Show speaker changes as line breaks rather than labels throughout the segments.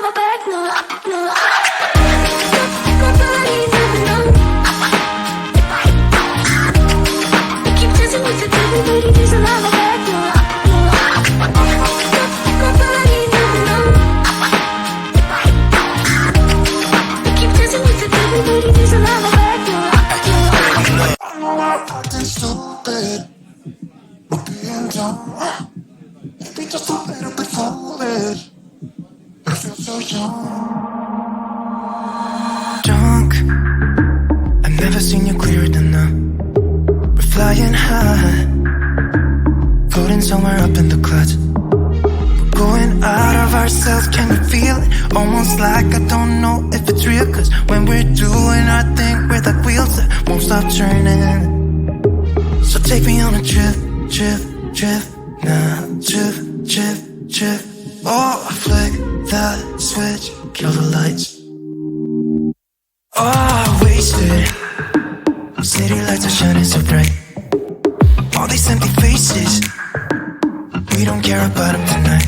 have a back, no, no. Nobody never know. You keep chasing me to everybody, there's a lot of back, no, no. Nobody never know. You keep chasing me to everybody, there's a lot of back, no, no.
I know I'm acting stupid, but being dumb. Maybe just a little bit foolish. I feel so young.
Drunk, I've never seen you clearer than now. We're flying high, floating somewhere up in the clouds. We're going out of ourselves, can you feel it? Almost like I don't know if it's real. Cause when we're doing our thing, we're like wheels that won't stop turning. So take me on a trip, trip, trip. Now, trip, trip, trip. Oh, flick that switch, kill the lights. Oh, wasted. City lights are shining so bright. All these empty faces, we don't care about them tonight.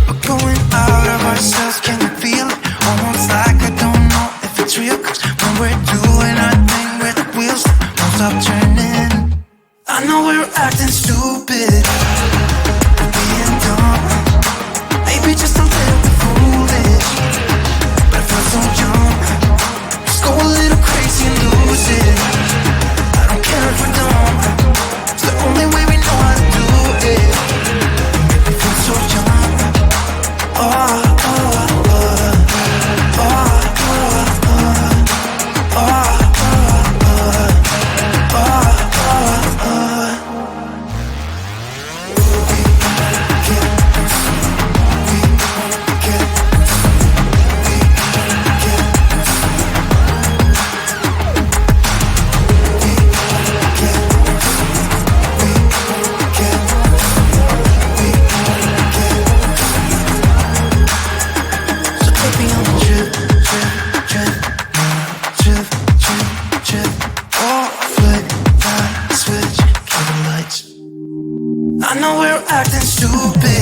We're going out of ourselves, can you feel it? Almost like I don't know if it's real. Cause when we're doing our thing, we're the wheels that won't stop turning. I know we're acting stupid, being dumb. Maybe just a little bit foolish, but I feel so young. Let's go a little crazy and lose it. I don't care if we're dumb, it's the only way we know how to do it. Make me feel so young. Oh, oh, oh, oh, oh, oh, oh, oh. I know we're acting stupid,